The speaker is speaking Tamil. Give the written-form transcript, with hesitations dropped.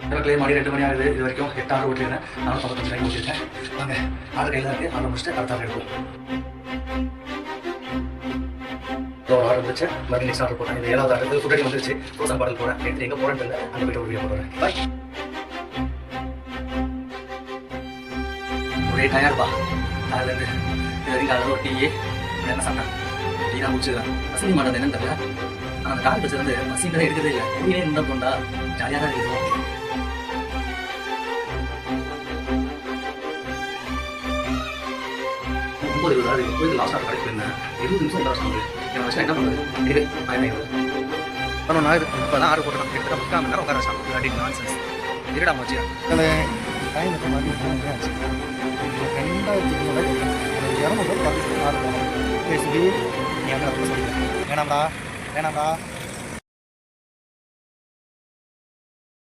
எனக்குள்ளே மணி 2 மணி ஆகுது. இது வரைக்கும் 8 ஆர்டர் ஓட்டிருக்கேன். நானும் 55 டைம் ஓட்டிருக்கேன். வாங்க ஆர்டர் கையில் தான் இருக்குது. ஆர்டர் முடிச்சுட்டு அடுத்த ஆர்டர் எடுப்போம். ஒரு ஆர்டர் முடிச்சு மறுபடியும் நெக்ஸ்ட் ஆர்டர் போட்டேன். இது 7வது ஆர்டர் ஃபுட் ஐட்டம் வந்துருச்சு. ரோசன் பாடல் போகிறேன். எடுத்து எங்கே போகிறேன்னு தெரியல. அங்கே போய்ட்டு ஒரு வீடியோ போடுறேன். பாய். ஒரே டயர்பா. அதுலேருந்து இது வரைக்கும் அதில் ஒரு டீ என்ன சாப்பிட்டேன். டீ தான் முடிச்சுக்கிறேன். அசதி மாட்டது என்னன்னு தெரியல. ஆனால் அந்த கால் பச்சை வந்து பசிங்கிறத எடுக்கிறதே இல்லை. உயிரே இருந்தா தோண்டா ஜாலியாக தான் இருக்குது. ரொம்ப இது லாஸ்ட் ஆர்டர் கடைக்கு போயிருந்தேன். 20 நிமிஷம் லாஸ்ட் ஆகுது. என்னை வச்சு என்ன பண்ணுறது? இதுவே நான் இப்போ தான் ஆர்டர் போட்டுருக்கேன். கிட்டத்தட்ட 3/4 மணி நேரம் உட்கார வச்சான். இல்லாட்டி நான்சென்ஸ் இருடா மச்சியா. டைம் இப்போ மாதிரி 2 ஆச்சு. 200 ஆர்டர் போகணும். நீ என்ன சொல்லுங்கள் வேணாம்டா வேணாம்டா